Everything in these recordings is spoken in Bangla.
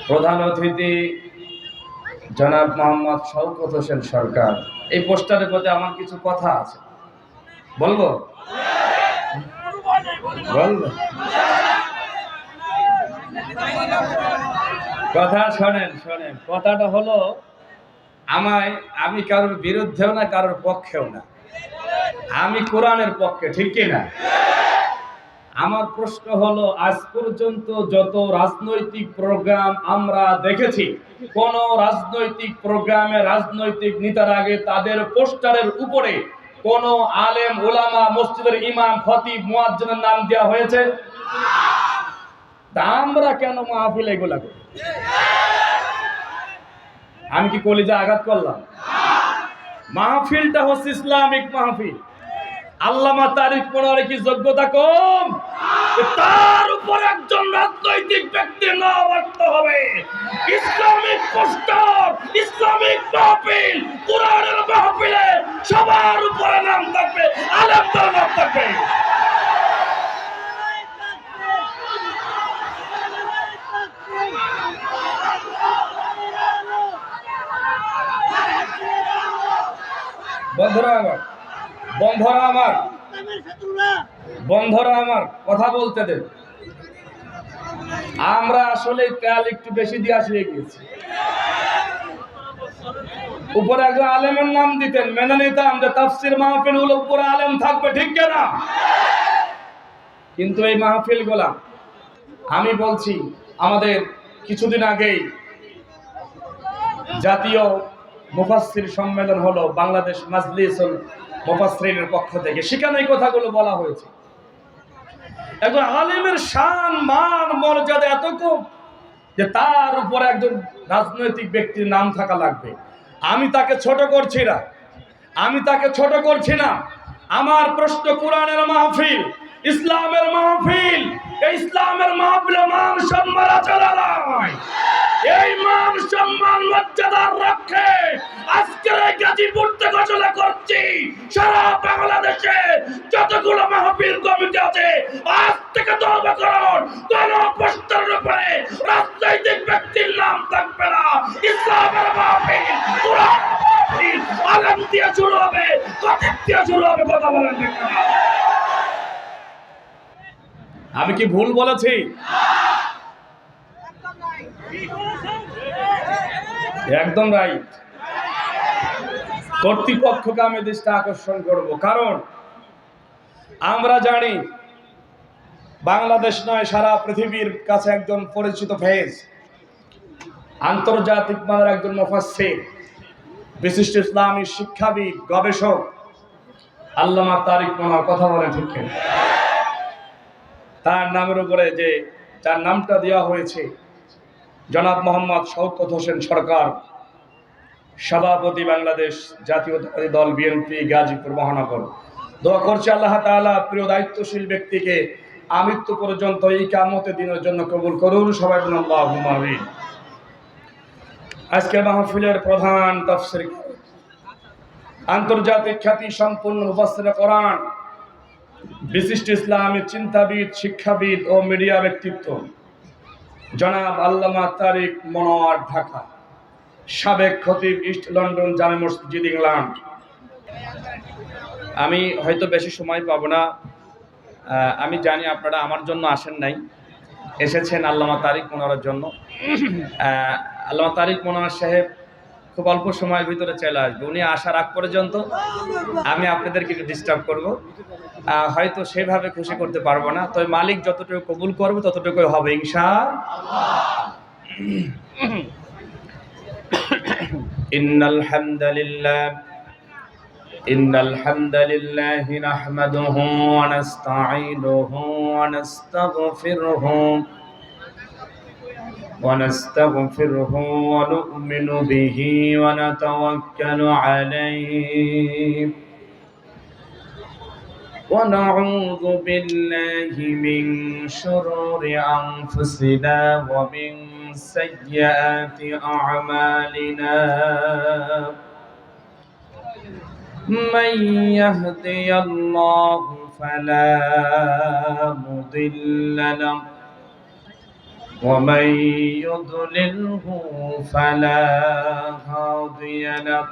প্রধান অতিথি জনাব মোহাম্মদ শওকত হোসেন সরকার। এই পোস্টারের প্রতি আমার কিছু কথা আছে, বলবো বলবো কথা শোনেন। কথাটা হলো, আমি কারোর বিরুদ্ধেও না, কারোর পক্ষেও না, আমি কোরআনের পক্ষে, ঠিক কিনা? আমার প্রশ্ন হলো, আজ পর্যন্ত যত রাজনৈতিক প্রোগ্রাম আমরা দেখেছি, কোন রাজনৈতিক প্রোগ্রামে রাজনৈতিক নেতার আগে তাদের পোস্টারের উপরে কোন আলেম ওলামা, মসজিদের ইমাম, খতিব, মুয়াজ্জিনের নাম দেওয়া হয়েছে? তা আমরা কেন মাহফিল এগুলা করি? আমি কি কলিজা আঘাত করলাম? মাহফিলটা হচ্ছে ইসলামিক মাহফিল। আল্লামা তারিক মনোয়ার কি যোগ্যতা কম? তার উপর একজন রাজনৈতিক ব্যক্তির নাম রাখতে হবে। ইসলামিক পোস্টার, ইসলামিক মাহফিল, কোরআনের মাহফিলে সবার উপরে নাম থাকবে, আলেমদের নাম থাকবে। বন্ধুরা আমার কথা বলতে দেন। আমরা আসলে তেল একটু বেশি দিয়ে আসলে গিয়েছি। উপরে একজন আলেমের নাম দিতেন, মেনে নিতাম যে তাফসির মাহফিল গুলো উপরে আলেম থাকবে, ঠিক কিনা? কিন্তু এই মাহফিল গুলা, আমি বলছি, আমাদের কিছুদিন আগেই জাতীয় মুফাসসির সম্মেলন হলো বাংলাদেশ মাজলিসুল মুফাসসিরিনের পক্ষ থেকে। সেখানে এই কথাগুলো বলা হয়েছে। একজন আলেমের শান, মান, মর্যাদা এত কম যে তার উপরে একজন রাজনৈতিক ব্যক্তির নাম থাকা লাগবে। আমি তাকে ছোট করছি না, আমার প্রশ্ন, কোরআনের মাহফিল, ইসলামের মাহফিল, এই ইসলামের মাহফিলে মান সম্মান চলে নয়। এই মান সম্মান মর্যাদার রক্ষে আজকের এই গাজীপুর থেকে ঘোষণা করছি, সারা বাংলাদেশে যতগুলো মাহফিল কমিটি আছে, আজ থেকে তওবা করুন, কোন পোস্টারের উপরে রাজনৈতিক ব্যক্তির নাম থাকবে না। ইসলামের মাহফিল, কোরআন মাহফিল আলেম দিয়ে শুরু হবে, খতিব দিয়ে শুরু হবে। কথা বলেন ঠিক না? আমি কি ভুল বলেছি? একদম রাইট। কর্তৃপক্ষকে আমি দৃষ্টি আকর্ষণ করব, কারণ আমরা জানি বাংলাদেশ নয়, সারা পৃথিবীর কাছে একজন পরিচিত ফেজ, আন্তর্জাতিক মানের একজন মুফাসসির, বিশিষ্ট ইসলামী শিক্ষাবিদ, গবেষক আল্লামা তারিক মনোয়ার। কথা বলেন ঠিক কিনা? তার নামের উপরে যে যার নামটা দেওয়া হয়েছে, জনাব মোহাম্মদ শওকত হোসেন সরকার, সভাপতি বাংলাদেশ জাতীয়তাবাদী দল বিএনপি গাজীপুর মহানগর। দোয়া করছি আল্লাহ তাআলা প্রিয় দায়িত্বশীল ব্যক্তিকে আমৃত্যু পর্যন্ত এই কিয়ামতের দিনের জন্য কবুল করুন। সবাই বলুন আল্লাহুম্মা আমিন। আজকের মাহফিলের প্রধান তাফসীর, আন্তর্জাতিক খ্যাতি সম্পন্ন মুফাসসির কোরআন, বিশিষ্ট ইসলামী চিন্তাবিদ, শিক্ষাবিদ ও মিডিয়া ব্যক্তিত্ব জনাব আল্লামা তারিক মনোয়ার, ঢাকা। সাবেক খতিব, ইস্ট লন্ডন জামে মসজিদ, ইংল্যান্ড। আমি হয়তো বেশি সময় পাবো না। আমি জানি আপনারা আমার জন্য আসেন নাই, এসেছেন আল্লামা তারিক মনোয়ারের জন্য। আল্লামা তারিক মনোয়ার সাহেব খুব অল্প সময়ের ভিতরে চলে আসবে। উনি আসার আগ পর্যন্ত আমি আপনাদেরকে একটু ডিস্টার্ব করবো, হয়তো সেভাবে খুশি করতে পারবো না, তবে মালিক যতটুকু কবুল করবে ততটুকুই হবে ইনশাআল্লাহ। ইন্নাল হামদালিল্লাহ নাহমাদুহু ওয়া নাস্তাঈনুহু ওয়া নাস্তাগফিরুহু ونستغفره ونؤمن به ونتوكل عليه ونعوذ بالله من شرور أنفسنا ومن سيئات أعمالنا من يهدي الله فلا مضل له ومن يضلله فلا هادي له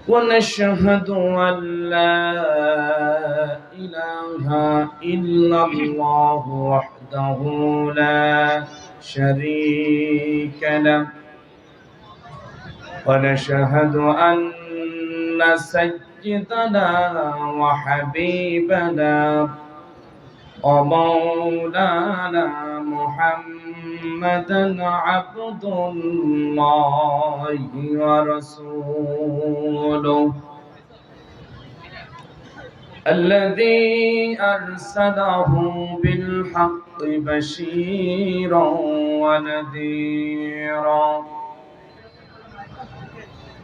ونشهد أن لا إله إلا الله وحده لا شريك له ونشهد أن سيدنا وحبيبنا ومولانا محمدا عبد الله ورسوله الذي أرسله بالحق بشيرا ونذيرا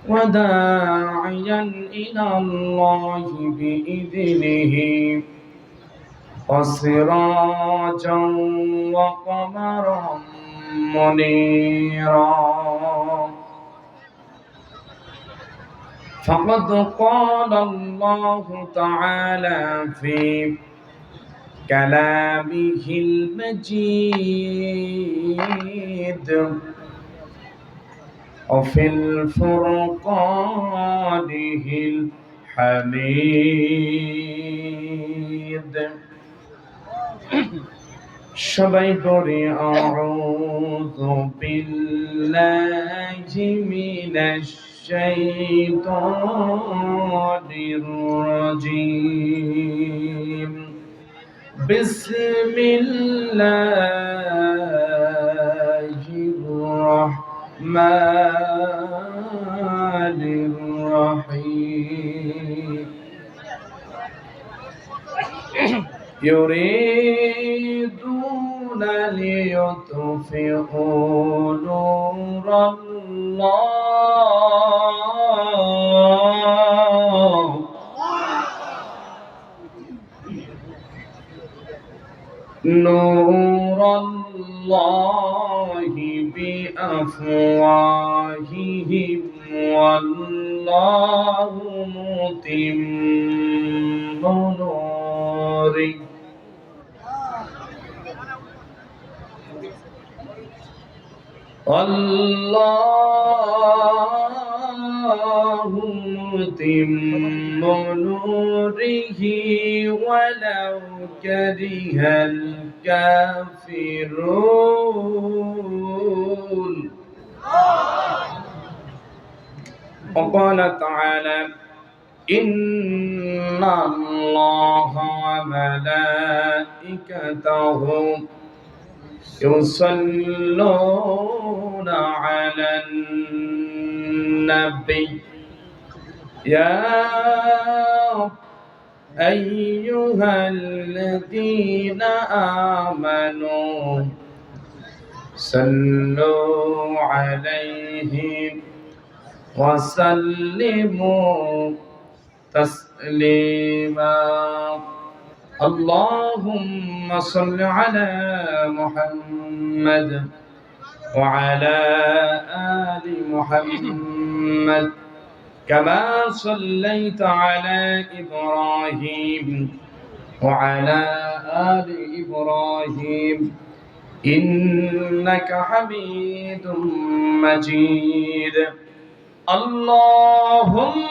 وداعيا إلى الله بإذنه وسراجا وقمرا منيرا فقد قال الله تعالى في كلامه المجيد وفي الفرقانه الحميد সবাই পড়ি আউযু বিল্লাহি মিনাশ শাইতানির রাজীম বিসমিল্লাহির রাহমানির রাহিম يريدون ليطفئوا نور الله بأفواههم والله متم نوره الله متم نوره ولو كره الكافرون وقال تعالى إن الله وملائكته يصلون على النبي يا أيها الذين آمنوا صلوا عليه وسلموا تسليما اللهم صل على محمد وعلى آل محمد كما صليت على إبراهيم وعلى آل إبراهيم إنك حميد مجيد اللهم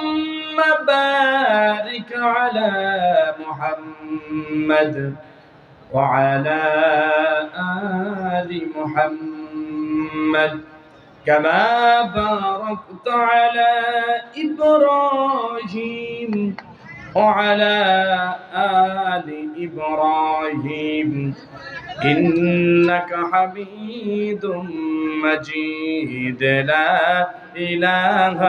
بارك على محمد وعلى آل محمد كما باركت على إبراهيم وعلى آل إبراهيم إنك حميد مجيد لا إله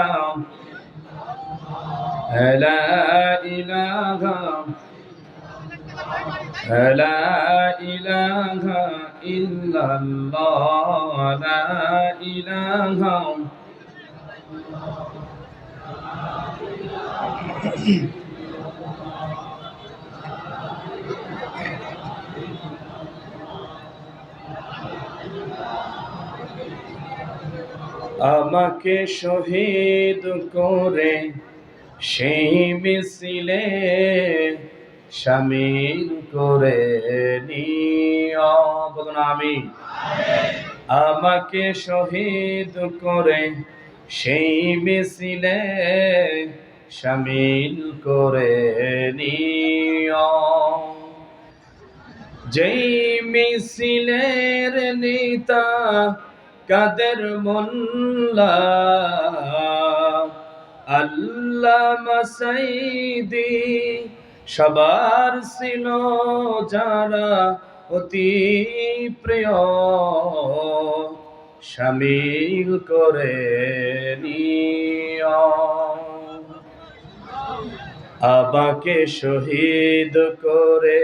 إلا الله لا إله আমাকে শহীদ করে সেই মিছিলে শামিল করে নিও। বলুন আমিন। আমাকে শহীদ করে সেই মিছিলে শামিল করে নিও। যেই মিছিলের নেতা কাদের মোল্লা, আল্লামা সাইদি সবার ছিল যারা অতি প্রিয়, শামিল করে নিও। আমাকে শহীদ করে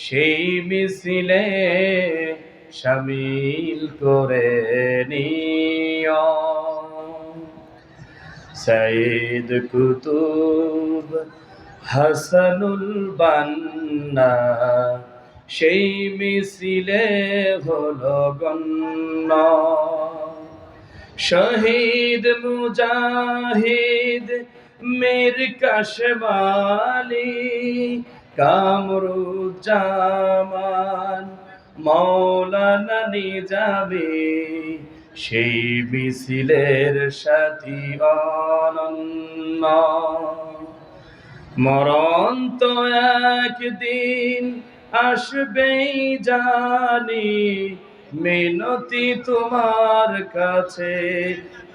সেই মিছিলে শামিল করে নিও। সাইদ কুতুব হাসানুল বান্না সেই মিছিলে হলো গণ্য। শহীদ মুজাহিদ মীর কাশেম আলী কামরুজ্জামান মাওলানা নিজামী সেই মিছিলের সাথী অনন্য। মরণ তো একদিন আসবেই জানি, মিনতি তোমার কাছে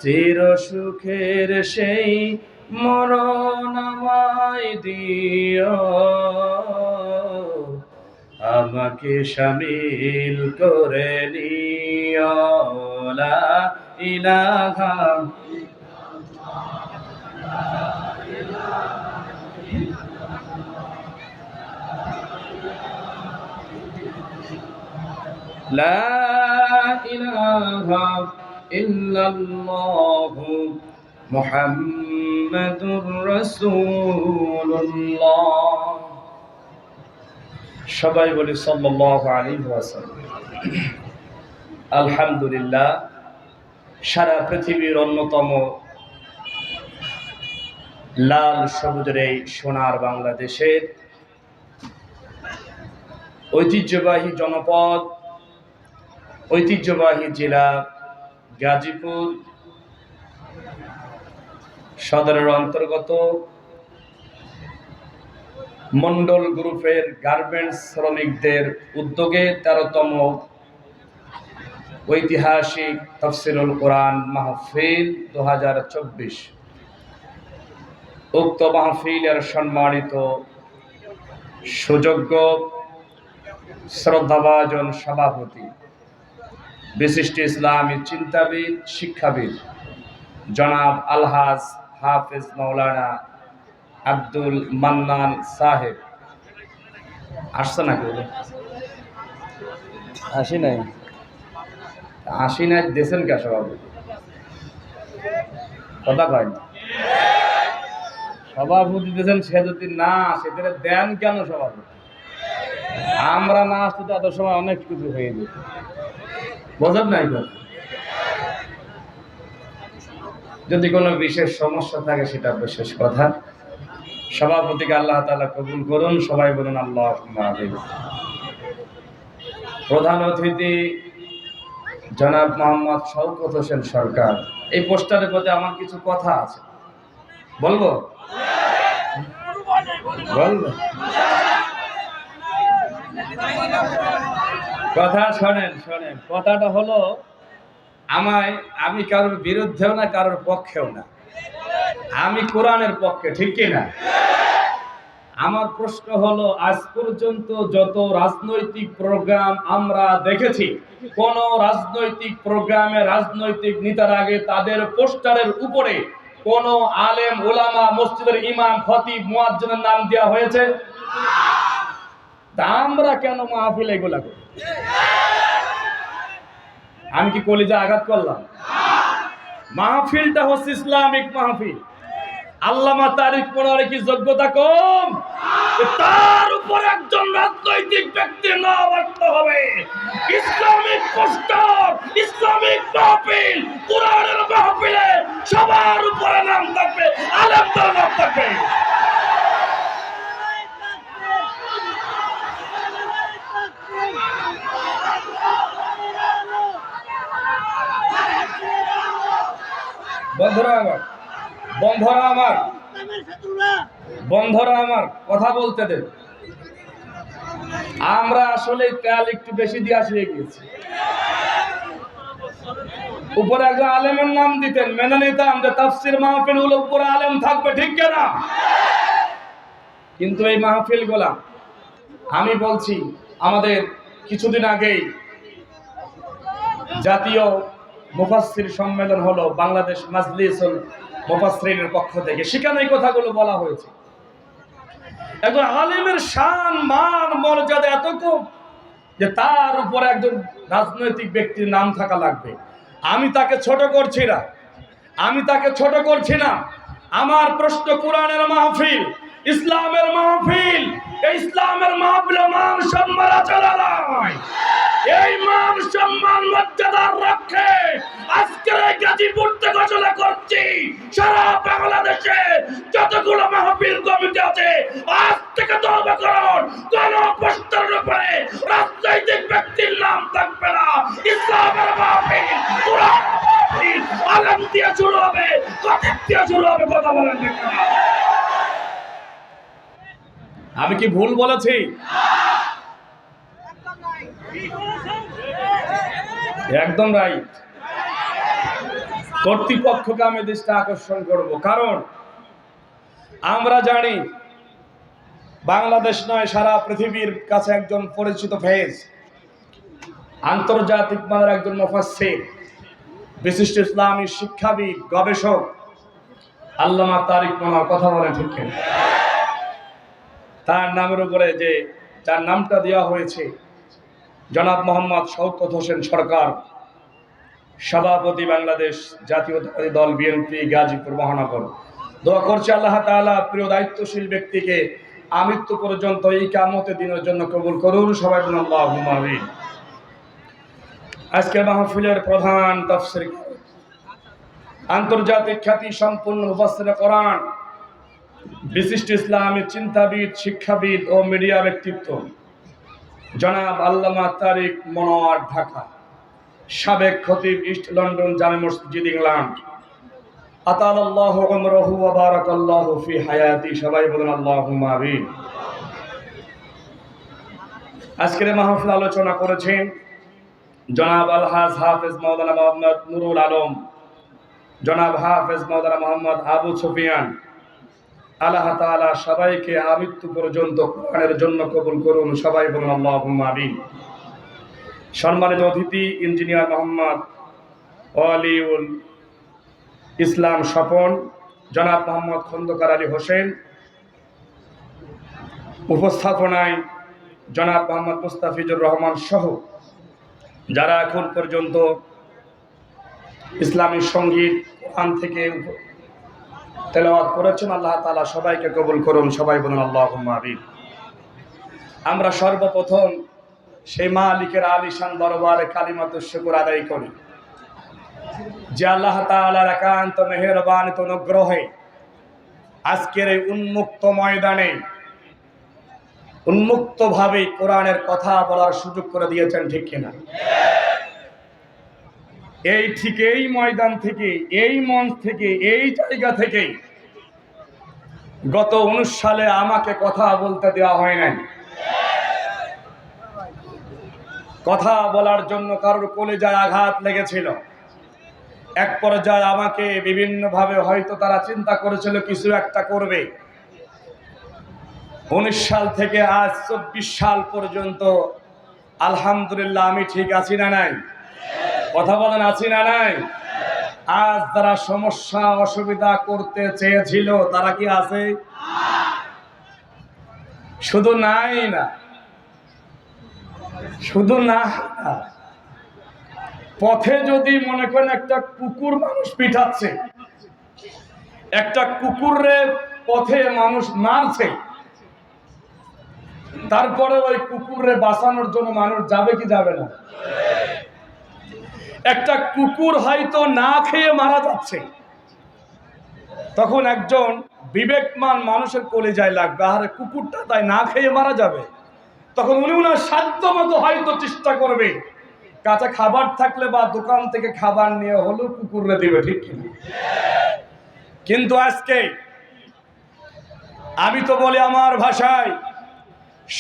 চির সুখের সেই মরণ আমায় দিও। আমাকে শামিল করে নিও। লা ইলাহা লা ইলাহা ইল্লাল্লাহু মুহাম্মাদুর রাসূলুল্লাহ। সবাই বলি সাল্লাল্লাহু আলাইহি ওয়াসাল্লাম। আলহামদুলিল্লাহ, সারা পৃথিবীর অন্যতম লাল সবুজের এই সোনার বাংলাদেশের ঐতিহ্যবাহী জনপদ, ঐতিহ্যবাহী জেলা গাজীপুর সদরের অন্তর্গত মন্ডল গ্রুপের গার্মেন্টস শ্রমিকদের উদ্যোগে 13তম ঐতিহাসিক তাফসীরুল কোরআন মাহফিল 2024। উক্ত মাহফিলের সম্মানিত সুযোগ্য শ্রদ্ধাভাজন সভাপতি, বিশিষ্ট ইসলামী চিন্তাবিদ, শিক্ষাবিদ জনাব আলহাজ হাফেজ মাওলানা আব্দুল মান্নান সাহেব আসছে না? কেউ আসি নাই? দেশেন কে সভাপতি? কথা কয় সভাপতি দেশেন, সে যদি না আসে তাহলে দেন কেন সভাপতি? আমরা না আসতে তো এত সময় অনেক কিছু হয়ে যেত, বোঝেন নাই? যদি কোনো বিশেষ সমস্যা থাকে সেটা বিশেষ কথা। সভাপতিকে আল্লাহ তাআলা কবুল করুন, সবাই বলুন আল্লাহুম্মা আমিন। প্রধান অতিথি জনাব মোহাম্মদ শওকত হোসেন সরকার। এই পোস্টারের প্রতি আমার কিছু কথা আছে, বলবো? কথা শোনেন। কথাটা হলো, আমি কারোর বিরুদ্ধেও না, কারোর পক্ষেও না, আমি কোরআনের পক্ষে, ঠিক কিনা? আমার প্রশ্ন হলো, আজ পর্যন্ত যত রাজনৈতিক প্রোগ্রাম আমরা দেখেছি, কোন রাজনৈতিক প্রোগ্রামে রাজনৈতিক নেতার আগে তাদের পোস্টারের উপরে কোন আলেম ওলামা, মসজিদের ইমাম, খতিব, মুয়াজ্জিনের নাম দেওয়া হয়েছে? তা আমরা কেন মাহফিল এগুলা করি? আমি কি কলিজা আঘাত করলাম? মাহফিলটা হচ্ছে ইসলামিক মাহফিল। আল্লামা তারিক পড়ার কি যোগ্যতা কম? তার উপর একজন রাজনৈতিক ব্যক্তি নাম রাখতে হবে। ইসলামিক পোস্টার, ইসলামিক মাহফিল, কোরআনের মাহফিলে সবার উপরে নাম থাকবে, আলেমদের নাম থাকবে। বন্ধুরা আমার, বন্ধুরা আমার, বন্ধুরা আমার, কথা বলতে দেন। আমরা আসলে তেল একটু বেশি দিয়ে আসলে গিয়েছি। উপরে একজন আলেমের নাম দিতেন, মেনে নিতাম যে তাফসির মাহফিল গুলো উপরে আলেম থাকবে, ঠিক কিনা? কিন্তু এই মাহফিল গুলা, আমি বলছি, আমাদের কিছুদিন আগেই জাতীয় মুফাসসির সম্মেলন হলো বাংলাদেশ মাজলিসুল মুফাসসিরিনের পক্ষ থেকে, সেখানে এই কথাগুলো বলা হয়েছে। একজন আলেমের শান, মান, মর্যাদা এত কম যে তার উপরে একজন রাজনৈতিক ব্যক্তির নাম থাকা লাগবে। আমি তাকে ছোট করছি না, আমি তাকে ছোট করছি না। আমার প্রশ্ন, কোরআনের মাহফিল, ইসলামের মাহফিল, এই ইসলামের মাহফিলে মান সম্মান চলা নয়। এই মান সম্মান মর্যাদার রক্ষে আজকের এই গাজীপুর থেকে ঘোষণা করছি, সারা বাংলাদেশে যতগুলো মাহফিল কমিটি আছে, আজ থেকে তওবা করুন, কোন পোস্টারের উপরে রাজনৈতিক ব্যক্তির নাম থাকবে না। ইসলামের মাহফিল, কোরআনের মাহফিল আলেম দিয়ে শুরু হবে, খতিব দিয়ে শুরু হবে। কথা বলেন ঠিক না? আমি কি ভুল বলেছি? একদম রাইট। কর্তৃপক্ষকে আমি দৃষ্টি আকর্ষণ করব, কারণ আমরা জানি বাংলাদেশ নয়, সারা পৃথিবীর কাছে একজন পরিচিত ফেজ, আন্তর্জাতিক মানের একজন মুফাসসির, বিশিষ্ট ইসলামী শিক্ষাবিদ, গবেষক আল্লামা তারিক মনোয়ার। কথা বলেন ঠিক কিনা? তার নামের উপরে যে যার নামটা দেওয়া হয়েছে, জনাব মোহাম্মদ শওকত হোসেন সরকার, সভাপতি বাংলাদেশ জাতীয়তাবাদী দল বিএনপি গাজীপুর মহানগর। দোয়া করছি আল্লাহ তাআলা প্রিয় দায়িত্বশীল ব্যক্তিকে আমৃত্যু পর্যন্ত এই কিয়ামতের দিনের জন্য কবুল করুন। সবাই বলুন আল্লাহুম্মা আমিন। আজকের মাহফিলের প্রধান তাফসীর, আন্তর্জাতিক খ্যাতি সম্পন্ন মুফাসসিরে কোরআন, বিশিষ্ট ইসলামী চিন্তাবিদ, শিক্ষাবিদ ও মিডিয়া ব্যক্তিত্ব জনাব আল্লামা তারিক মনোয়ার, ঢাকা, সাবেক খতিব, ইস্ট লন্ডন জামে মসজিদ, ইংল্যান্ড। আতালাল্লাহু উমরাহু ওয়া বারাকাল্লাহু ফি হায়াতি। সবাই বলুন আল্লাহুম্মা আমিন। আজকের মাহফিল আলোচনা করেছেন জনাব আলহাজ হাফেজ মাওলানা মোহাম্মদ নুরুল আলম, জনাব হাফেজ মাওলানা মোহাম্মদ আবু সুফিয়ান। আল্লাহ তাআলা সবাইকে আমৃত্যু পর্যন্ত কোরআনের জন্য কবুল করুন। সবাই বলুন আল্লাহুম্মা আমিন। সম্মানিত অতিথি ইঞ্জিনিয়ার মোহাম্মদ ওয়ালিউল ইসলাম স্বপন, জনাব মোহাম্মদ খন্দকার আলী হোসেন, উপস্থাপনায় জনাব মোহাম্মদ মুস্তাফিজুর রহমান সহ যারা এখন পর্যন্ত ইসলামী সঙ্গীত কোরআন থেকে তেলাওয়াত করেছেন, আল্লাহ তাআলা সবাইকে কবুল করুন। সবাই বলুন আল্লাহুম্মা আমিন। আমরা সর্বপ্রথম সেই মালিকের আলিশান দরবারে কালিমাতুশ শুকর আদায় করি যে আল্লাহ তাআলার একান্ত মেহেরবানিত অনুগ্রহে আজকের এই উন্মুক্ত ময়দানে উন্মুক্তভাবে কোরআনের কথা বলার সুযোগ করে দিয়েছেন, ঠিক কিনা? এই ঠিক এই ময়দান থেকে, এই মঞ্চ থেকে, এই জায়গা থেকে গত 19 সালে আমাকে কথা বলতে দেওয়া হয় নাই। কথা বলার জন্য কারোর কলিজায় আঘাত লেগেছিল। এক পর্যায়ে আমাকে বিভিন্নভাবে হয়তো তারা চিন্তা করেছিল কিছু একটা করবে। 19 সাল থেকে আজ 24 সাল পর্যন্ত আলহামদুলিল্লাহ আমি ঠিক আছি না নাই? কথা বলেন, আছি না নাই? আজ যারা সমস্যা অসুবিধা করতে চেয়েছিল তারা কি আছে? শুধু নাই না, শুধু না, পথে যদি মনে করেন একটা কুকুর মানুষ পিঠাচ্ছে, একটা কুকুরে পথে মানুষ মারছে, তারপরে ওই কুকুরে বাঁচানোর জন্য মানুষ যাবে কি যাবে না? একটা কুকুর হয়তো না খেয়ে মারা যাচ্ছে, তখন একজন বিবেকমান মানুষের কলিজায় লাগবে, আরে কুকুরটা তাই না খেয়ে মারা যাবে। তখন উনি ওনার সাধ্য মতো হয়তো চেষ্টা করবে কাঁচা খাবার থাকলে বা দোকান থেকে খাবার নিয়ে হলেও কুকুরে দিবে, ঠিক কিনা? কিন্তু আজকে আমি তো বলি আমার ভাষায়,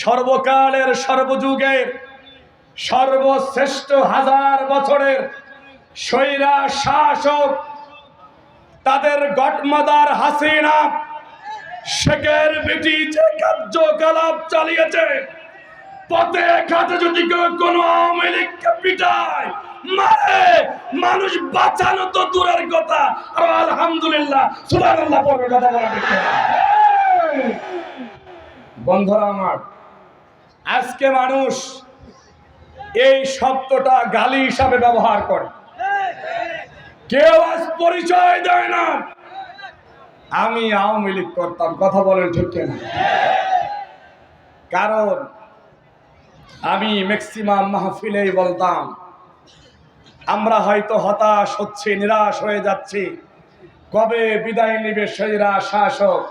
সর্বকালের সর্বযুগের সর্বশ্রেষ্ঠ 1000 বছরের স্বৈরা শাসক তাদের গডমাদার হাসিনা শেখের বেটি যে কার্যকলাপ চালিয়েছে, পথে ঘাটে যদি কোনো আওয়ামী লীগকে পিটায় মারে, মানুষ বাঁচানো তো দূরের কথা, আর আলহামদুলিল্লাহ সুবহানাল্লাহ পড়বে কথা বলা ঠিক না। বন্ধুরা আমার, আজকে মানুষ এই শব্দটা গালি হিসাবে ব্যবহার করে, কেউ আজ পরিচয় দেয় না আমি আওয়ামী লীগ করতাম। কথা বলেন ঠিক কিনা? কারণ আমি ম্যাক্সিমাম মাহফিলেই বলতাম, আমরা হয়তো হতাশ হচ্ছি, নিরাশ হয়ে যাচ্ছি, কবে বিদায় নিবে স্বৈরা শাসক।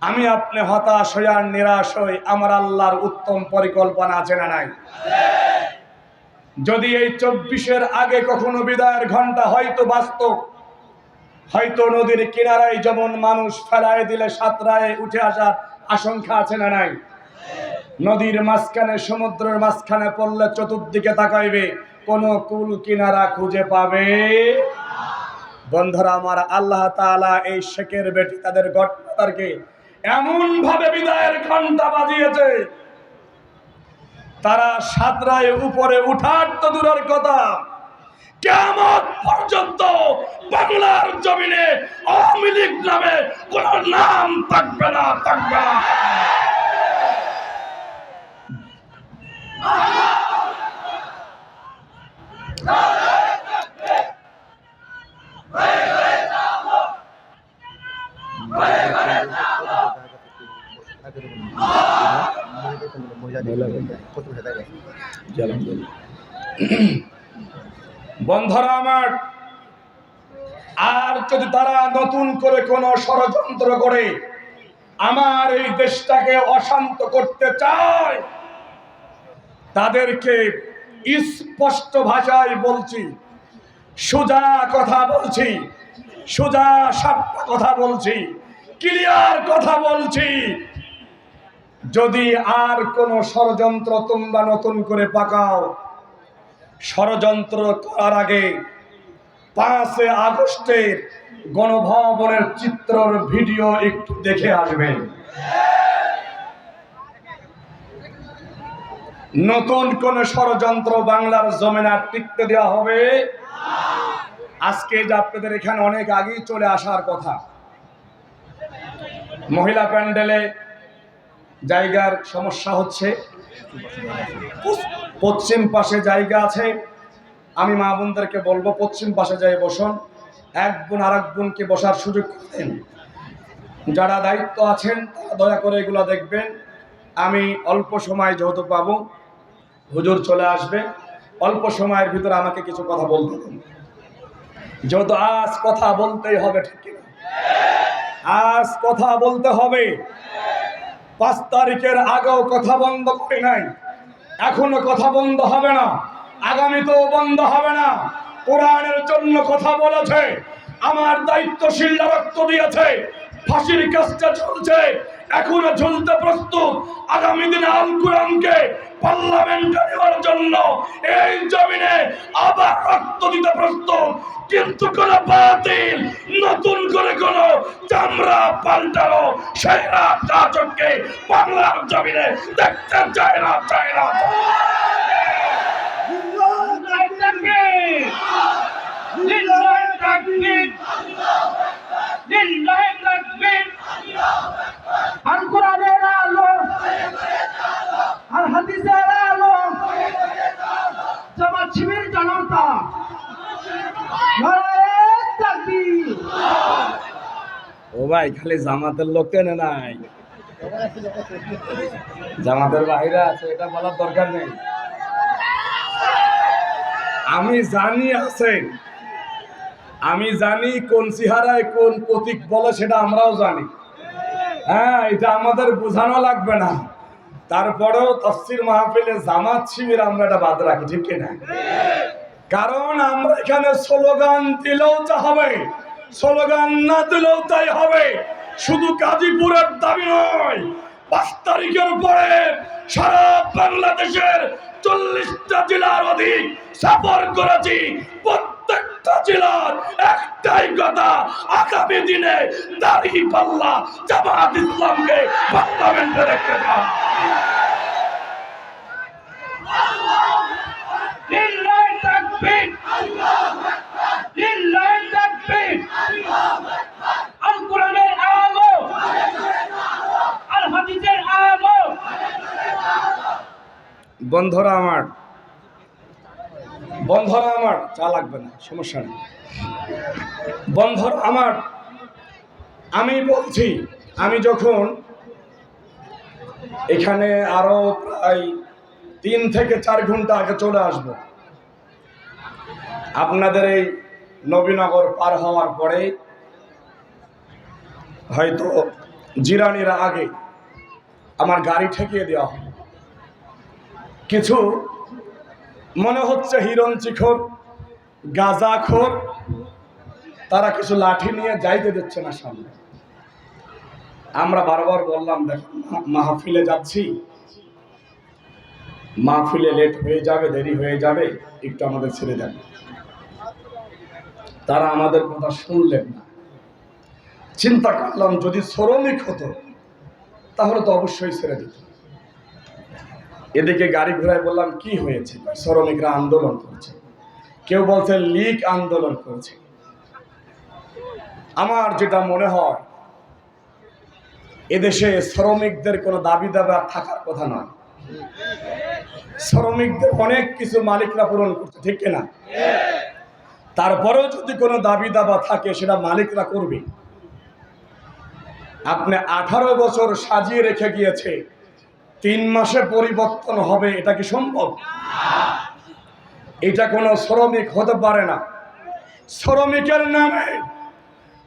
আমি আপনি হতাশ হই আর নিরাশ হই, আমার আল্লাহর উত্তম পরিকল্পনা আছে না নাই? যদি এই 24-এর আগে কখনো বিদায়ের ঘন্টা হয়তো বাস্তব, হয়তো নদীর কিনারায় যেমন মানুষ ফেলায় দিলে সাঁতরায় উঠে আসার আশঙ্কা আছে না নাই? নদীর মাঝখানে, সমুদ্রের মাঝখানে পড়লে চতুর্দিকে তাকাইবে, কোনো কুল কিনারা খুঁজে পাবে। বন্ধুরা আমার, আল্লাহ তাআলা এই শেখের বেটি তাদের গডমাদারকে এমন ভাবে বিদায়ের ঘন্টা বাজিয়েছে, তারা সাঁতরায় উপরে উঠার তো দূরের কথা, কিয়ামত পর্যন্ত বাংলার জমিনে আওয়ামী লীগ নামে কোন নাম থাকবে না, থাকবে না। বন্ধুরা আমার, আর যদি তারা নতুন করে কোন ষড়যন্ত্র করে আমার এই দেশটাকে অশান্ত করতে চায়, তাদেরকে স্পষ্ট ভাষায় বলছি, সোজা কথা বলছি, সোজা সাপটা কথা বলছি, ক্লিয়ার কথা বলছি, যদি আর কোন ষড়যন্ত্র তোমরা নতুন করে পাকাও, ষড়যন্ত্র করার আগে 5 আগস্টের গণভবনের চিত্রর ভিডিও একটু দেখে আসবেন। নতুন কোন ষড়যন্ত্র বাংলার জমিনে আর টিকতে দেওয়া হবে? আজকে যে আপনাদের এখানে অনেক আগেই চলে আসার কথা, মহিলা প্যান্ডেলে জায়গার সমস্যা হচ্ছে, পশ্চিম পাশে জায়গা আছে, আমি মা বোনদেরকে বলবো পশ্চিম পাশে যাই বসুন, এক বোন আর এক বোনকে বসার সুযোগ দেন। যারা দায়িত্ব আছেন তারা দয়া করে এগুলো দেখবেন। আমি অল্প সময় যেহেতু পাবো, হুজুর চলে আসবে, অল্প সময়ের ভিতরে আমাকে কিছু কথা বলতে দিন, যেহেতু আজ কথা বলতেই হবে, ঠিক কিনা? আজ কথা বলতে হবে। 5 তারিখের আগেও কথা বন্ধ করে নাই, এখনো কথা বন্ধ হবে না, আগামীতেও বন্ধ হবে না। কোরআনের জন্য কথা বলেছে, আমার দায়িত্বশীলরা রক্ত দিয়েছে, ফাঁসির কাজটা চলছে, এখনো ঝুলতে প্রস্তুত। আগামী দিনে আল কোরআনকে পার্লামেন্টে নেওয়ার জন্য এই জমিনে আবার রক্ত দিতে প্রস্তুত। কিন্তু কোন বাতিল নতুন করে কোন চামড়া পাল্টানো সেরা শাসককে বাংলার জমিনে দেখতে চায় না, চায় না। আর কোরআনের আলো আর হাদিসের আলো, জামাত শিবির জনতা নারায়ে তাকবীর। ও ভাই, খালি জামাতের লোক কেনে নাই, জামাতের বাইরে আছে, এটা বলার দরকার নেই। আমি জানি আছেন, আমি জানি কোন চেহারায় কোন প্রতীক বলে, সেটা আমরাও জানি। হ্যাঁ, এটা আমাদের বোঝানো লাগবে না, তারপরেও তাফসীর মাহফিলে জামাত শিবির আমরা এটা বাদ রাখি, ঠিক কিনা? কারণ আমরা এখানে স্লোগান দিলেও তা হবে, স্লোগান না দিলেও তাই হবে। শুধু গাজীপুরের দাবি নয়, 5 তারিখের পরে সারা বাংলাদেশের 40টা জেলার অধিক সফর করেছি। প্রত্যেকটা জেলার একটাই কথা, আগামী দিনে দাঁড়িপাল্লা জামাত ইসলামকে পার্লামেন্টে দেখতে চাই। লিল্লাহি তাকবীর, লিল্লাহি তাকবীর। আল কোরআনের আলো, আল হাদিসের আলো। বন্ধুরা আমার চা লাগবে না, সমস্যা নেই। বন্ধুরা আমার, আমি বলছি, আমি যখন এখানে আরো প্রায় 3 থেকে 4 ঘন্টা আগে চলে আসব, আপনাদের এই নবীনগর পার হওয়ার পরে হয়তো জিরানির আগে আমার গাড়ি ঠেকিয়ে দেওয়া হবে। কিছু মনে হচ্ছে হিরণচিখোর, গাঁজাখোর, তারা কিছু লাঠি নিয়ে যাইতে দিচ্ছে না সামনে। আমরা বারবার বললাম, দেখুন মাহফিলে যাচ্ছি, মাহফিলে লেট হয়ে যাবে, দেরি হয়ে যাবে, একটু আমাদের ছেড়ে দেন। তারা আমাদের কথা শুনলেন না। চিন্তা করলাম, যদি শ্রমিক হতো তাহলে তো অবশ্যই ছেড়ে দিত। এদিকে গাড়ি ঘোড়ায় বললাম, কি হয়েছে? শ্রমিকরা আন্দোলন করছে, কেউ বলছে লীগ আন্দোলন করছে। আমার যেটা মনে হয়, এদেশে শ্রমিকদের কোনো দাবি দাবা থাকার কথা নয়। শ্রমিকদের অনেক কিছু মালিকরা পূরণ করছে, ঠিক কিনা? তারপরেও যদি কোনো দাবি দাবা থাকে, সেটা মালিকরা করবে। আপনি 18 বছর সাজিয়ে রেখে গিয়েছে, 3 মাসে পরিবর্তন হবে, এটা কি সম্ভব? এটা কোনো শ্রমিক হতে পারে না। শ্রমিকের নামে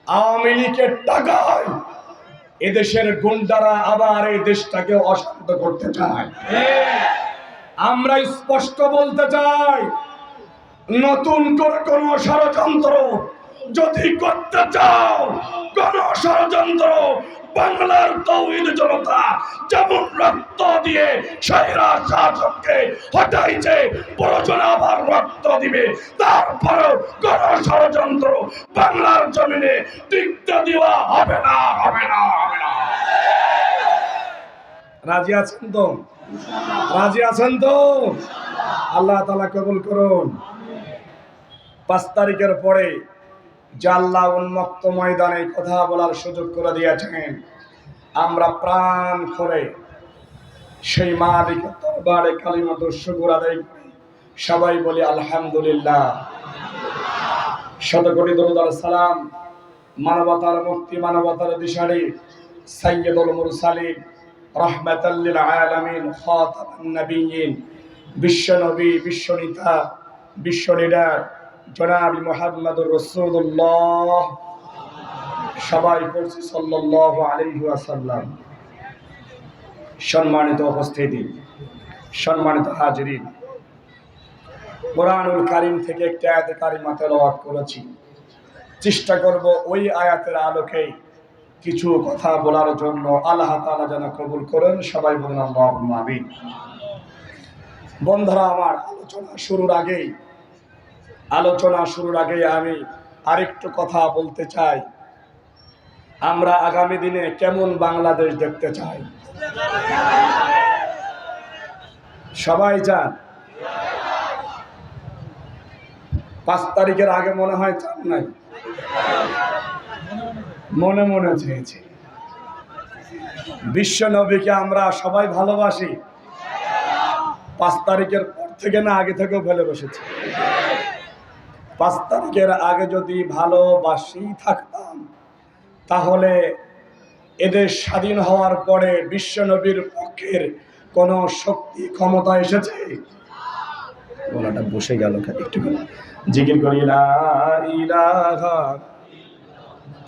আওয়ামী লীগের টাকায় এদেশের গুন্ডারা আবার এই দেশটাকে অশান্ত করতে চায়। আমরা স্পষ্ট বলতে চাই, নতুন করে কোন ষড়যন্ত্র যদি করতে চাও, কোন ষড়যন্ত্র, বাংলার তৌহিদ জনতা যেমন রক্ত দিয়ে স্বৈরা শাসককে হটাইছে, প্রয়োজন আবার রক্ত দিবে। তারপরেও কোন ষড়যন্ত্র বাংলার জমিনে টিকতে দেওয়া হবে না, হবে না, হবে না। রাজি আছেন তো? রাজি আছেন তো? আল্লাহ তাআলা কবুল করুন। 5 তারিখের পরে যে আল্লাহ উন্মুক্ত ময়দানে কথা বলার সুযোগ করে দিয়েছেন, আমরা প্রাণ করে সেই মালিকের দরবারে কালিমাতুর শুকর আদায় করি। সবাই বলি আলহামদুলিল্লাহ। শতকোটি দরুদ আর সালাম মানবতার মুক্তি, মানবতার দিশারি সাইয়্যিদুল মুরসালিন রাহমাতাল লিল আলামিন খাতামুন নবিয়্যিন, বিশ্বনবী, বিশ্বনেতা, বিশ্ব লিডার জনাব মুহাম্মদুর রাসূলুল্লাহ, সবাই পড়ছি সাল্লাল্লাহু আলাইহি ওয়াসাল্লাম। সম্মানিত উপস্থিতি, সম্মানিত হাজিরিন, কোরআনুল কারীম থেকে একটি আয়াতে কারিমা তেলাওয়াত করেছি। চেষ্টা করব ওই আয়াতের আলোকে কিছু কথা বলার জন্য। আল্লাহ তাআলা যেন কবুল করেন। সবাই বলেন আল্লাহুম্মা আমিন। বন্ধুরা আমার, আলোচনা শুরুর আগে আমি আরেকটু কথা বলতে চাই। আমরা আগামী দিনে কেমন বাংলাদেশ দেখতে চাই? সবাই চান? 5 তারিখের আগে মনে হয় চান নাই, মনে মনে চেয়েছি। বিশ্ব নবীকে আমরা সবাই ভালোবাসি। 5 তারিখের পর থেকে না, আগে থেকেও ফেলে বসেছি। 5 তারিখের আগে যদি ভালোবাসি থাকতাম, তাহলে এদের স্বাধীন হওয়ার পরে বিশ্ব নবীর পক্ষের কোন শক্তি ক্ষমতা এসেছে? গলাটা বসে গেল, একটু জিকির করি লা ইলাহা,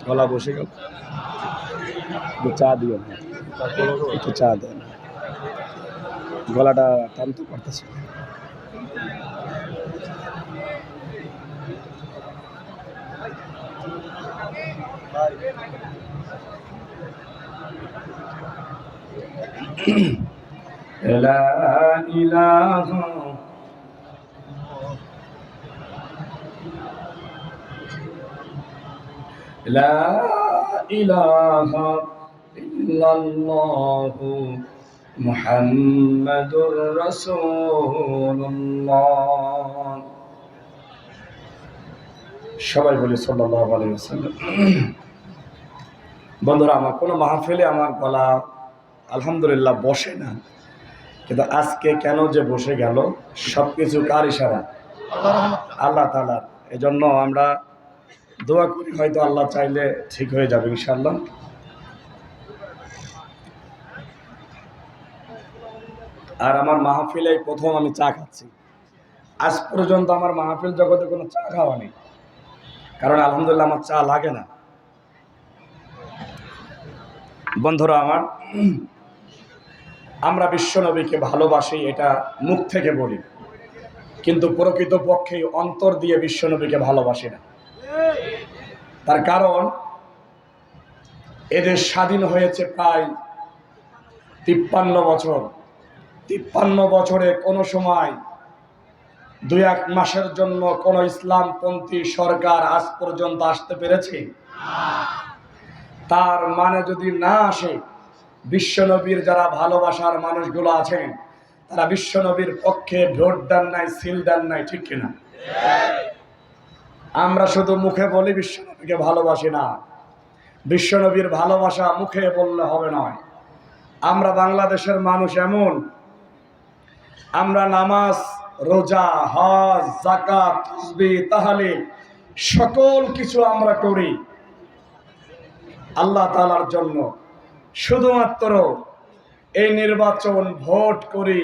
গলা বসে গেল। চা দিও, একটু চা দেন। গলাটা টানতে পারতেছে। লা ইলাহা লা ইলাহা ইল্লাল্লাহু মুহাম্মাদুর রাসূলুল্লাহ। সবাই বলি সাল্লাল্লাহু আলাইহি ওয়াসাল্লাম। বন্ধুরা, আমার কোনো মাহফিলে আমার গলা আলহামদুলিল্লাহ বসে না, কিন্তু আজকে কেন যে বসে গেল সবকিছু কার ইশারা? আল্লাহ তাআলার। এজন্য আমরা দোয়া করি, হয়তো আল্লাহ চাইলে ঠিক হয়ে যাবে ইনশাআল্লাহ। আর আমার মাহফিলে প্রথম আমি চা খাচ্ছি। আজ পর্যন্ত আমার মাহফিল জগতে কোনো চা খাওয়া নেই, কারণ আলহামদুলিল্লাহ আমার চা লাগে না। বন্ধুরা আমার, আমরা বিশ্বনবীকে ভালোবাসি, এটা মুখ থেকে বলি, কিন্তু প্রকৃতপক্ষে অন্তর দিয়ে বিশ্বনবীকে ভালোবাসি না। তার কারণ, এদেশ স্বাধীন হয়েছে প্রায় 53 বছর। 53 বছরে কোনো সময় 2-1 মাসের জন্য কোন ইসলামপন্থী সরকার আজ পর্যন্ত আসতে পেরেছে? তার মানে যদি না আসে, বিশ্বনবীর যারা ভালোবাসার মানুষগুলো আছেন তারা বিশ্বনবীর পক্ষে ভোট দেন নাই, সিল দেন নাই, ঠিক কিনা? আমরা শুধু মুখে বলি বিশ্বনবীকে ভালোবাসি না। বিশ্বনবীর ভালোবাসা মুখে বললে হবে নয়। আমরা বাংলাদেশের মানুষ এমন, আমরা নামাজ, রোজা, হজ, যাকাত, তাসবিহ, তাহলিল সকল কিছু আমরা করি আল্লাহ তাআলার জন্য। শুধুমাত্র এই নির্বাচন ভোট করি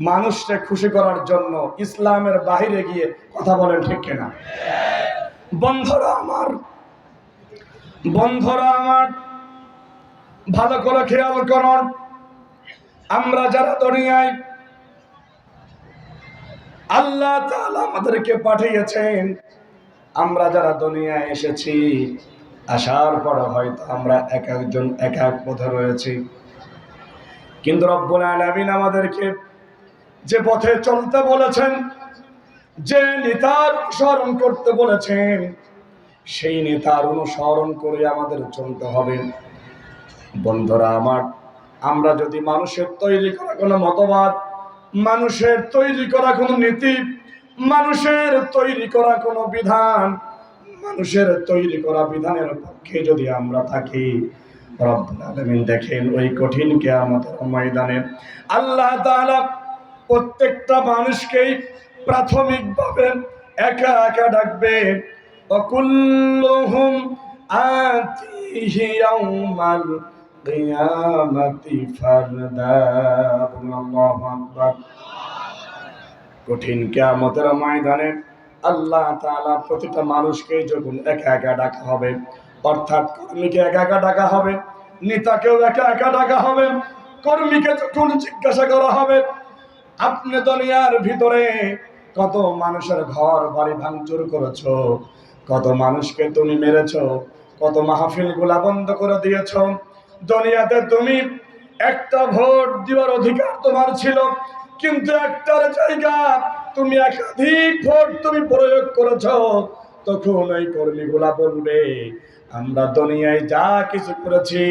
মানুষকে খুশি করার জন্য, ইসলামের বাহিরে গিয়ে কথা বলেন, ঠিক কিনা? বন্ধুরা আমার ভালো করে খেয়াল করুন, আমরা যারা দুনিয়ায় আল্লাহ তাআলা আমাদেরকে পাঠিয়েছেন, আমরা যারা দুনিয়ায় এসেছি, আসার পর হয়তো আমরা এক একজন এক এক পথে রয়েছি, কিন্তু রব্বুল আলামিন আমাদেরকে যে পথে চলতে বলেছেন, যে নেতার অনুসরণ করতে বলেছেন, সেই নেতার অনুসরণ করে আমাদের চলতে হবে। বন্ধুরা আমার, আমরা যদি মানুষের তৈরি করা কোনো মতবাদ, মানুষের তৈরি করা কোনো নীতি, মানুষের তৈরি করা কোনো বিধান, মানুষের তৈরি করা বিধানের পক্ষে যদি আমরা থাকি, রব্বুল আলামিন দেখেন ওই কঠিন কিয়ামতের ময়দানে আল্লাহ তাআলা প্রত্যেকটা মানুষকেই প্রাথমিকভাবে একা একা ডাকবে। ওয়াকুল্লুহুম আতিহি ইয়াউমাল কিয়ামাতি ফারদা। আল্লাহু আকবার। কঠিন কিয়ামতের ময়দানে আল্লাহ তাআলা প্রতিটা মানুষকে যখন একা একা ডাকা হবে, অর্থাৎ কর্মীকে একা একা ডাকা হবে, নেতাকেও একা একা ডাকা হবে। কর্মীকে যখন জিজ্ঞাসা করা হবে, আপনি দুনিয়ার ভিতরে কত মানুষের ঘর বাড়ি ভাঙচুর করেছো, কত মানুষকে তুমি মেরেছো, কত মাহফিলগুলা বন্ধ করে দিয়েছো, দুনিয়াতে তুমি একটা ভোট দেওয়ার অধিকার তোমার ছিল, কিন্তু একটার জায়গা তুমি একাধিক ভোট তুমি প্রয়োগ করেছো, তখন ওই কর্মীগুলা বলবে, আমরা দুনিয়ায় যা কিছু করেছি,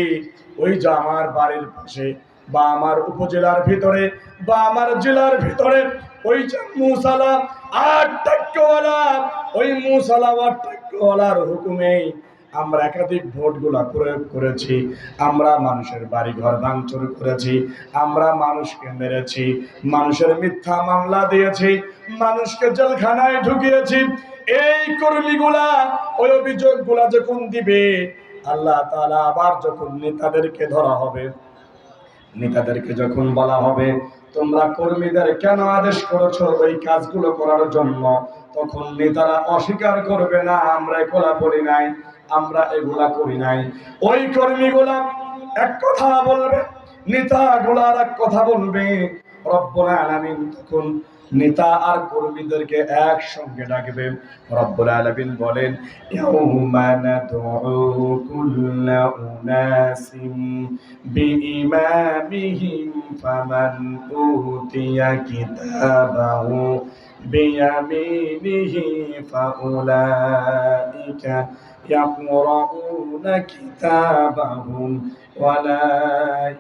ওই যে আমার বাড়ির পাশে বা আমার উপজেলার ভিতরে বা আমার জেলার ভিতরে ওই যে মুসালা 8 টাকাওয়ালা, ওই মুসালা 8 টাকাওয়ালার হুকুমে আমরা একাধিক ভোটগুলা প্রয়োগ করেছি, আমরা মানুষের বাড়ি ঘর ভাঙচুর করেছি, আমরা মানুষকে মেরেছি, মানুষের মিথ্যা মামলা দিয়েছি, মানুষকে জেলখানায় ঢুকিয়েছি। এই কর্মীগুলা ওই অভিযোগগুলা যখন দিবে, আল্লাহ তাআলা আবার যখন নেতাদেরকে ধরা হবে, নেতাদেরকে যখন বলা হবে তোমরা কর্মীদের কেন আদেশ করেছো ওই কাজগুলো করার জন্য, তখন নেতারা অস্বীকার করবে না, আমরা এগুলা বলি নাই, আমরা এগুলা করি নাই। ওই কর্মীগুলা এক কথা বলবে, নেতাগুলা আর এক কথা বলবে। রব্বুল আলামিন তখন নেতা আর কর্মীদেরকে একসঙ্গে ডাকবে। রব্বুল আলামিন বলেন, ইয়াউমা নাদউ কুল্লা উনাসিম বিইমামিহিম ফামান উতিয়া কিতাবাহু বিয়ামিনিহি ফাউলাইকা ইয়াকরাউনা কিতাবাহুম ওয়ালা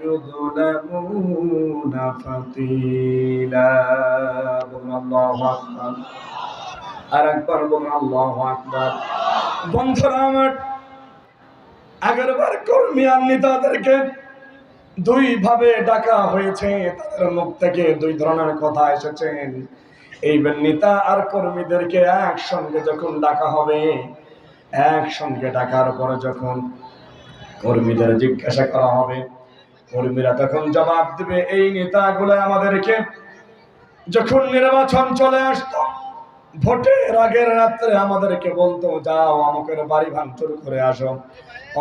ইউযলামুনা ফাতিলা। আল্লাহু আকবার। আরেকবার বলুন আল্লাহু আকবার। বন্ধুরা আমার, আগেরবার কর্মী আর নেতাদেরকে দুই ভাবে ডাকা হয়েছে, তাদের মুখ থেকে দুই ধরনের কথা এসেছেন। এইবার নেতা আর কর্মীদেরকে একসঙ্গে যখন ডাকা হবে, একসঙ্গে ডাকার পরে যখন কর্মীদের জিজ্ঞাসা করা হবে, কর্মীরা তখন জবাব দিবে, এই নেতাগুলো আমাদেরকে যখন নির্বাচন চলে আসতো, ভোটের আগের রাত্রে আমাদেরকে বলতো, যাও অমুকের বাড়ি ভাঙচুর করে আসো,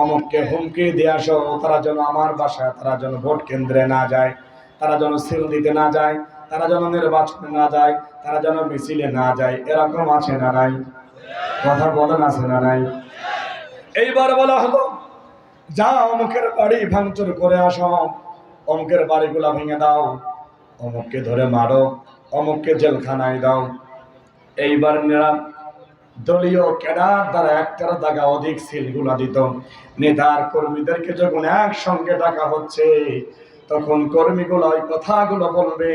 অমুককে হুমকি দিয়ে আসো, তারা যেন আমার বাসায়, তারা যেন ভোট কেন্দ্রে না যায়, তারা যেন সিল দিতে না যায়, তারা যেন নির্বাচনে না যায়, তারা যেন মিছিলে না যায়। এরকম আছে না নাই? কথা বলেন, আছে না নাই? এইবার বলা হলো, যা অমুকের বাড়ি ভাঙচুর করে আসো, অমুকের বাড়িগুলা ভেঙে দাও, অমুককে ধরে মারো, অমুককে জেলখানায় দাও। এইবার দলীয় ক্যাডার দ্বারা একটার দাগা অধিক সিলগুলা দিত। নেতার কর্মীদেরকে যখন একসঙ্গে ডাকা হচ্ছে, তখন কর্মীগুলো ওই কথাগুলো বলবে,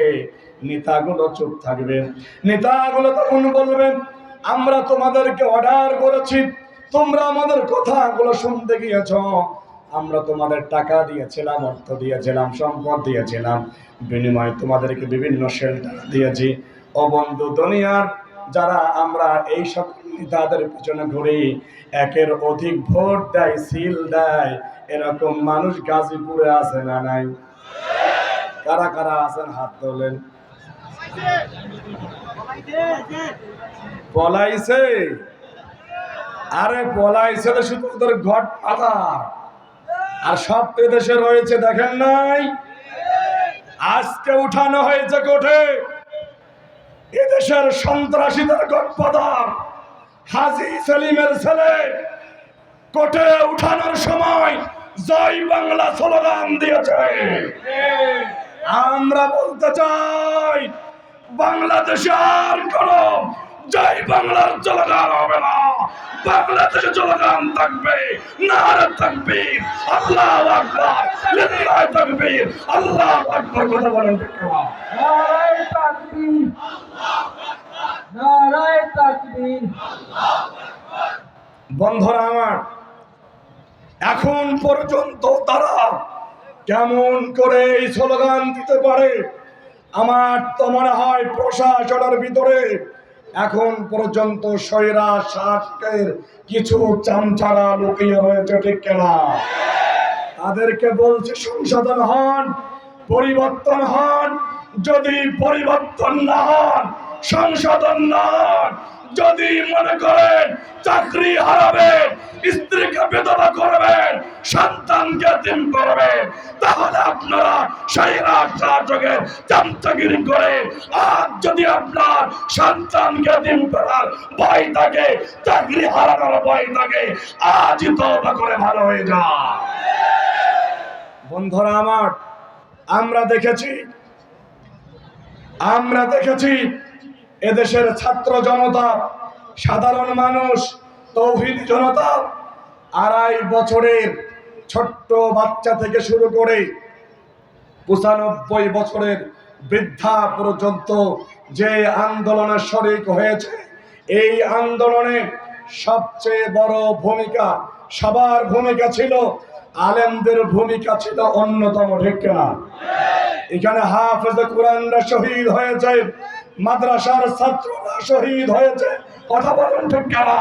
নেতাগুলো চুপ থাকবে। নেতাগুলো তখন বলবে, আমরা তোমাদেরকে অর্ডার করেছি, তোমরা আমাদের কথাগুলো শুনতে গিয়েছ, আমরা তোমাদের টাকা দিয়েছিলাম, অর্থ দিয়েছিলাম, সম্পদ দিয়েছিলাম, বিনিময়ে তোমাদেরকে বিভিন্ন শেল্টার দিয়েছি। ও বন্ধু, দুনিয়ার যারা আমরা এই সব নেতাদের পিছনে ঘুরি, একের অধিক ভোট দেয়, সিল দেয়, এরকম মানুষ গাজীপুরে আছে না নাই? কারা কারা আছেন হাত তোলেন। পলাইছে? আরে পলাইছে তো শুধু ওদের ঘট আধার, আর সব দেশে রয়েছে, দেখেন নাই? আজকে উঠানো হয়েছে কোর্টে এদেশের সন্ত্রাসীদের গডফাদার হাজী সেলিমের ছেলে। কোর্টে উঠানোর সময় জয় বাংলা স্লোগান দিয়েছে। আমরা বলতে চাই, বাংলাদেশে আর কোন জয় বাংলার স্লোগান হবে না, বাংলাদেশে স্লোগান থাকবে নারে তাকবীর, আল্লাহু আকবার, লিল্লাহি তাকবীর, আল্লাহু আকবার। কথা বলেন ঠিক না? নারায়ে তাকবীর, নারায়ে তাকবীর। বন্ধুরা আমার, এখন পর্যন্ত তারা কেমন করে এই স্লোগান দিতে পারে? আমার তো মনে হয় প্রশাসনের ভিতরে এখন পর্যন্ত স্বৈরা শাসকের কিছু চামচারা লুকিয়ে রয়েছে, ঠিক কিনা? তাদেরকে বলছে সংশোধন হন, পরিবর্তন হন। যদি পরিবর্তন না হন, সংশোধন না হন, যদি মনে করেন চাকরি হারাবেন, স্ত্রীকে বিধবা করবেন, সন্তানকে এতিম করবেন, তাহলে আপনারা স্বৈরা শাসকের চামচাগিরি করে, আজ যদি আপনার সন্তানকে এতিম করার ভয় থাকে, চাকরি হারানোর ভয় থাকে, আজই তওবা করে ভালো হয়ে যান। বন্ধুরা আমার, আমরা দেখেছি এদেশের ছাত্র জনতা, সাধারণ মানুষ, তৌহিদি জনতা, 2.5 বছরের ছোট্ট বাচ্চা থেকে শুরু করে 95 বছরের বৃদ্ধা পর্যন্ত যে আন্দোলনে শরীক হয়েছে, এই আন্দোলনে সবচেয়ে বড় ভূমিকা, সবার ভূমিকা ছিল, আলেমদের ভূমিকা ছিল অন্যতম, ঠিক কিনা? এখানে হাফেজে কোরআনরা শহীদ হয়েছে, মাদ্রাসার ছাত্ররা শহীদ হয়েছে, কথা বলেন ঠিক কিনা?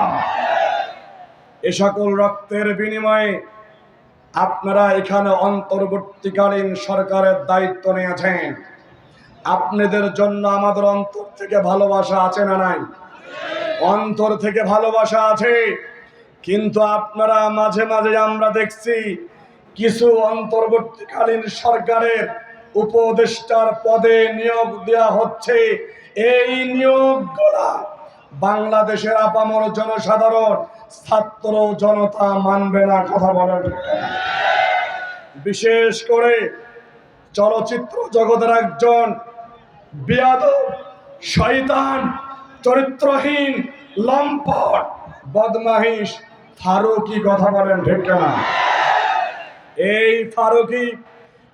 এ সকল রক্তের বিনিময়ে আপনারা এখানে অন্তর্বর্তীকালীন সরকারের দায়িত্ব নিয়েছেন। আপনাদের জন্য আমাদের অন্তর থেকে ভালোবাসা আছে না নাই? অন্তর থেকে ভালোবাসা আছে। কিন্তু আপনারা মাঝে মাঝে আমরা দেখছি কিছু অন্তর্বর্তীকালীন সরকারের উপদেষ্টার পদে নিয়োগ দেওয়া হচ্ছে, এই নিয়োগগুলা বাংলাদেশের আপামর জনসাধারণ, ছাত্র জনতা মানবে না। কথা বলেন। বিশেষ করে চলচ্চিত্র জগতের একজন বেয়াদব, শয়তান, চরিত্রহীন, লম্পট, বদমাইশ ফারুকী। কথা বলেন ঠিক না? এই ফারুকী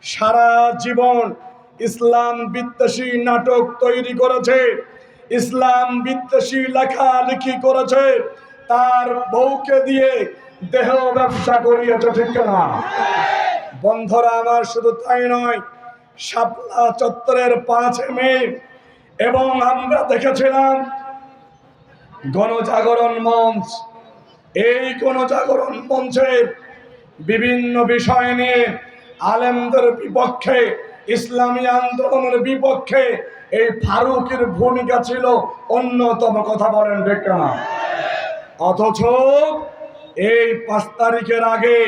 সারা জীবন ইসলাম বিদ্বেষী নাটক তৈরি করেছে, ইসলাম বিদ্বেষী লেখালেখি করেছে, তার বউকে দিয়ে দেহ ব্যবসা করিয়েছে। ঠিক না বন্ধুরা আমার? শুধু তাই নয়, শাপলা চত্বরের 5 মে এবং আমরা দেখেছিলাম গণজাগরণ মঞ্চ, এই গণজাগরণ মঞ্চের বিভিন্ন বিষয় নিয়ে আলেমদের বিপক্ষে, ইসলামী আন্দোলনের বিপক্ষে এই ফারুকের ভূমিকা ছিল অন্যতম। কথা বলেন ঠিক না? অথচ এই 5 তারিখের আগে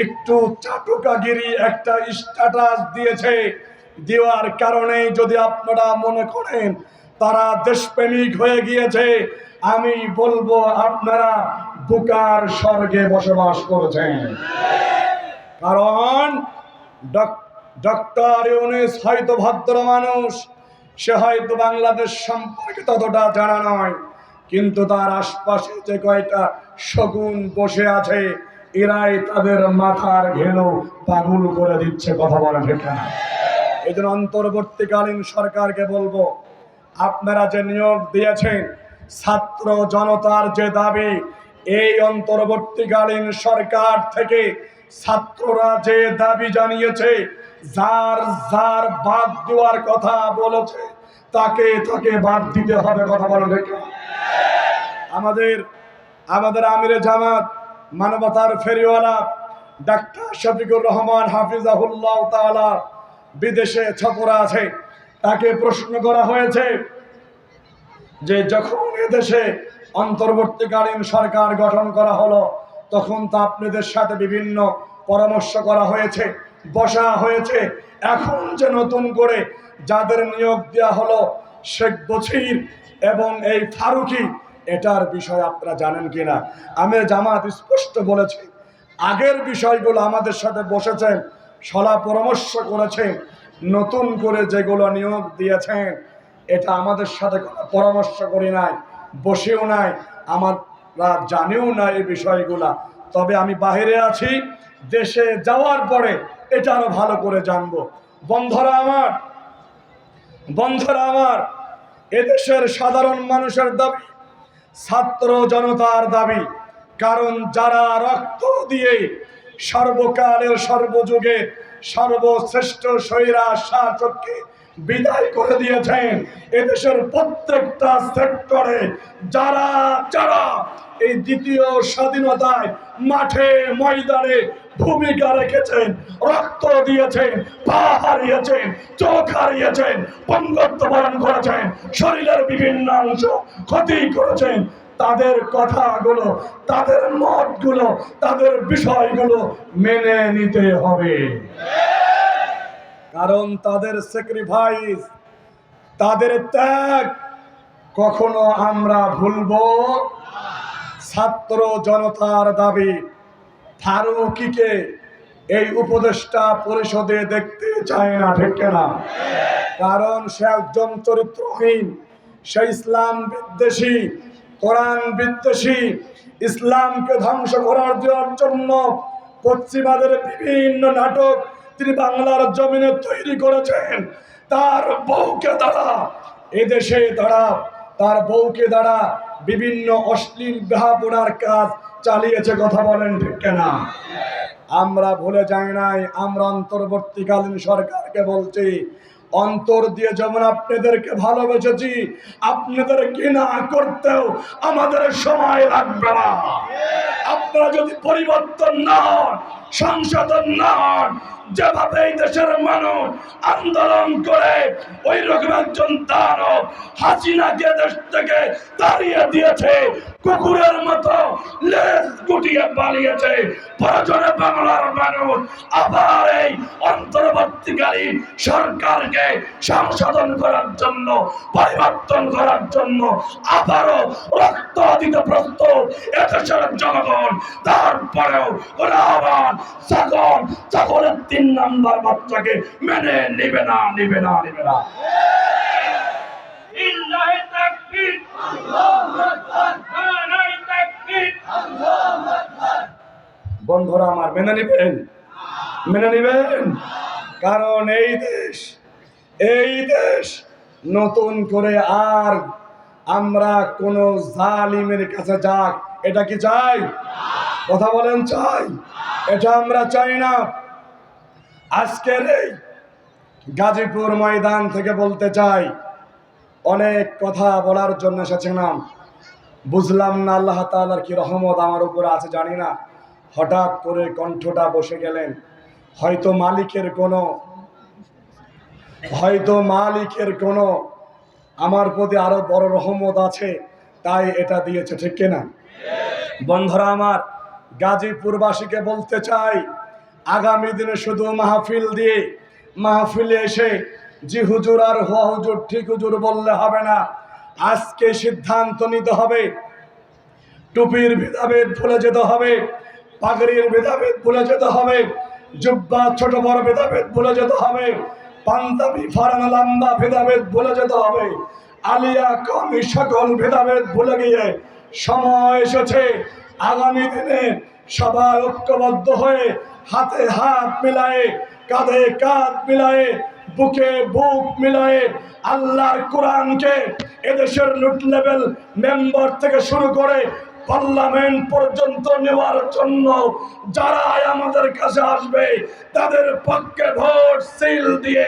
একটু চাটুকাগিরি একটা স্ট্যাটাস দিয়েছে, দেওয়ার কারণে যদি আপনারা মনে করেন তারা দেশপ্রেমিক হয়ে গিয়েছে, আমি বলবো আপনারা বুকার স্বর্গে বসবাস করেছেন। কারণ ডক্টর ইউনূস হয়তো ভদ্র মানুষ, সে হয়তো বাংলাদেশ সম্পর্কে ততটা জানা নয়, কিন্তু তার আশপাশে যে কয়টা শগুন বসে আছে, এরাই তাদের মাথার ঘেলো পাগল করে দিচ্ছে। কথা বলেন ঠিক না? এই জন্য অন্তর্বর্তীকালীন সরকারকে বলবো, আপনারা যে নিয়োগ দিয়েছেন, ছাত্র জনতার যে দাবি, এই অন্তর্বর্তীকালীন সরকার থেকে ছাত্ররা যে দাবি জানিয়েছে, যার যার বাদ দেওয়ার কথা বলেছে, তাকে তাকে বাদ দিতে হবে। কথা বলেন ঠিক না? আমাদের আমিরে জামাত, মানবতার ফেরিওয়ালা ডাক্তার শফিকুর রহমান হাফিজাহুল্লাহ তাআলা বিদেশে ছপরা আছে, তাকে প্রশ্ন করা হয়েছে যে যখন এদেশে অন্তর্বর্তীকালীন সরকার গঠন করা হলো, তখন তো আপনাদের সাথে বিভিন্ন পরামর্শ করা হয়েছে, বসা হয়েছে, এখন যে নতুন করে যাদের নিয়োগ দেওয়া হলো শেখ বছির এবং এই ফারুকী, এটার বিষয় আপনারা জানেন কিনা? আমি জামাত স্পষ্ট বলেছি, আগের বিষয়গুলো আমাদের সাথে বসেছেন, সলা পরামর্শ করেছেন, নতুন করে যেগুলো নিয়োগ দিয়েছেন এটা আমাদের সাথে কোনো পরামর্শ করি নাই, বসেও নাই, আমরা জানিও না এই বিষয়গুলা। তবে আমি বাহিরে আছি, দেশে যাওয়ার পরে এটা আরো ভালো করে জানবো। বন্ধুরা আমার, এদেশের সাধারণ মানুষের দাবি, ছাত্র জনতার দাবি, কারণ যারা রক্ত দিয়ে সর্বকালের সর্বযুগে সর্বশ্রেষ্ঠ স্বৈরাচার শাসককে বিদায় করে দিয়েছেন, এদেশের প্রত্যেকটা সেক্টরে যারা যারা এই দ্বিতীয় স্বাধীনতায় মাঠে ময়দানে ভূমিকা রেখেছেন, রক্ত দিয়েছেন, পা হারিয়েছেন, চোখ হারিয়েছেন, পঙ্গত্ব বরণ করেছেন, শরীরের বিভিন্ন অংশ ক্ষতি করেছেন, তাদের কথাগুলো, তাদের মতগুলো, তাদের বিষয়গুলো মেনে নিতে হবে। কারণ তাদের স্যাক্রিফাইস, তাদের ত্যাগ কখনো আমরা ভুলবো। ছাত্র জনতার দাবি, ফারুকীকে এই উপদেষ্টা পরিষদে দেখতে চায় না। ঠিক না? কারণ সে একজন চরিত্রহীন, সে ইসলাম বিদ্বেষী, কোরআন বিদ্বেষী, ইসলামকে ধ্বংস করার জন্য পশ্চিমাদের বিভিন্ন নাটক তিনি বাংলার জমিনে তৈরি করেছেন। তার বউকে দ্বারা এদেশে তার বউকে দ্বারা বিভিন্ন অশ্লীল বেহাপনার কাজ চালিয়েছে। কথা বলেন ঠিক না? আমরা ভুলে যাই নাই, আমরা অন্তর্বর্তীকালীন সরকারকে বলছি, অন্তর দিয়ে যেমন আপনাদেরকে ভালোবেসেছি, আপনাদের ঘৃণা করতেও আমাদের সময় লাগবে না। আপনারা যদি পরিবর্তন না হন, সংশোধন না হন, যেভাবে এই দেশের মানুষ আন্দোলন করে ওই রকম একজন দানব হাসিনাকে দেশ থেকে তাড়িয়ে দিয়েছে, কুকুরের মতো লেজ গুটিয়ে পালিয়েছে, প্রয়োজনে বাংলার মানুষ আবার এই অন্তর্বর্তীকালীন সরকারকে সংশোধন করার জন্য, পরিবর্তন করার জন্য আবারও রক্ত দিতে প্রস্তুত এদেশের জনগণ। তারপরেও ওরা আবার ছাগলের 3 নাম্বার বাচ্চাকে মেনে নিবে না। লিল্লাহি তাকবীর, আল্লাহু আকবার, নারায়ে তাকবীর, আল্লাহু আকবার। বন্ধুরা আমার, মেনে নিবেন, কারণ এই দেশ নতুন করে আর আমরা কোন জালিমের কাছে যাক, এটা কি চাই? কথা বলেন, চাই? এটা আমরা চাই না। আজকের এই গাজীপুর ময়দান থেকে বলতে চাই, অনেক কথা বলার জন্য এসেছিলাম, বুঝলাম না আল্লাহ তাআলার কি রহমত আমার উপর আছে জানি না, হঠাৎ করে কণ্ঠটা বসে গেলেন। হয়তো মালিকের কোনো আমার প্রতি আরো বড় রহমত আছে, তাই এটা দিয়েছে, ঠিক কিনা? বন্ধুরা আমার, গাজীপুরবাসীকে বলতে চাই, আগামী দিনে শুধু মাহফিলে এসে জি হুজুর আর হুয়া হুজুর ঠিক হুজুর বললে হবে না। আজকে সিদ্ধান্ত নিতে হবে, টুপির ভেদাভেদ ভুলে যেতে হবে, পাগড়ির ভেদাভেদ ভুলে যেতে হবে, জুব্বা ছোট বড় ভেদাভেদ ভুলে যেতে হবে, পাঞ্জাবি ফারানা লম্বা ভেদাভেদ ভুলে যেতে হবে, আলিয়া কমি সকল ভেদাভেদ ভুলে গিয়ে সময় এসেছে আগামী দিনে সবাই ঐক্যবদ্ধ হয়ে হাতে হাত মিলায়ে, কাঁধে কাঁধ মিলায়ে, বুকে বুক মিলায়ে আল্লাহর কোরআনকে এদেশের লুট লেভেল মেম্বার থেকে শুরু করে পার্লামেন্ট পর্যন্ত নেওয়ার জন্য যারা আমাদের কাছে আসবে তাদের পক্ষে ভোট সিল দিয়ে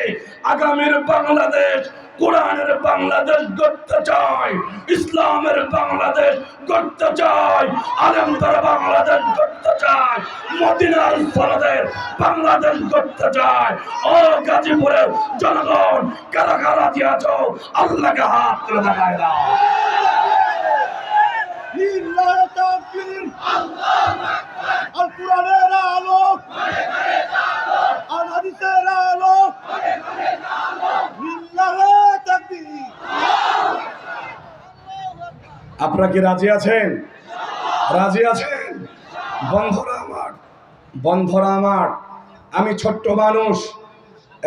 আগামীর বাংলাদেশ কোরআনের বাংলাদেশ গড়তে চাই, ইসলামের বাংলাদেশ গড়তে চাই, আলেমদের বাংলাদেশ গড়তে চাই, মদিনার সনদের বাংলাদেশ গড়তে চাই। ও গাজীপুরের জনগণ, কারা কারা দিয়েছ আল্লাহকে হাত তুলে দেখায় দাও। লিল্লাহি তাকবীর, আল্লাহু আকবার। আল কোরআনের আলো, আল হাদিসের আলো, লিল্লাহি তাকবীর। আপনারা কি রাজি আছেন? বন্ধুরা আমার, আমি ছোট্ট মানুষ,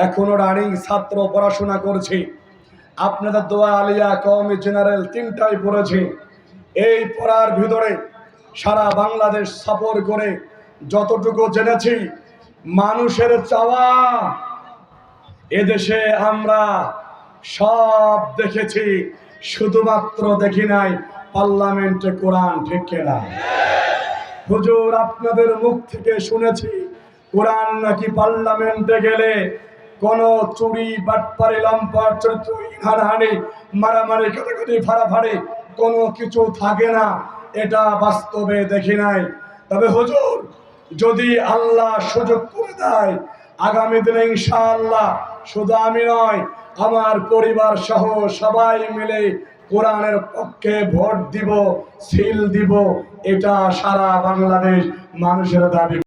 এখনো রানিং ছাত্র, পড়াশোনা করছি। আপনাদের দোয়া আলিয়া কওমি জেনারেল 3টাই পড়েছি। এই পড়ার ভিতরে সারা বাংলাদেশ সফর করে যতটুকু জেনেছি, মানুষের চাওয়া এদেশে আমরা সব দেখেছি, শুধুমাত্র দেখি নাই পার্লামেন্টে কোরআন, ঠিক কিনা? হুজুর, আপনাদের মুখ থেকে শুনেছি কোরআন নাকি পার্লামেন্টে গেলে কোন চুরি, বাটপারি, লম্পট, চুরি, হানাহানি, মারামারি, কাটাকাটি, ফাড়াফাড়ি কোনো কিছু থাকে না। এটা বাস্তবে দেখি নাই। তবে হুজুর, যদি আল্লাহ সুযোগ করে দেয়, আগামী দিনে ইনশাআল্লাহ শুধু আমি নয়, আমার পরিবার সহ সবাই মিলে কোরআনের পক্ষে ভোট দিব, সিল দিব। এটা সারা বাংলাদেশ মানুষের দাবি।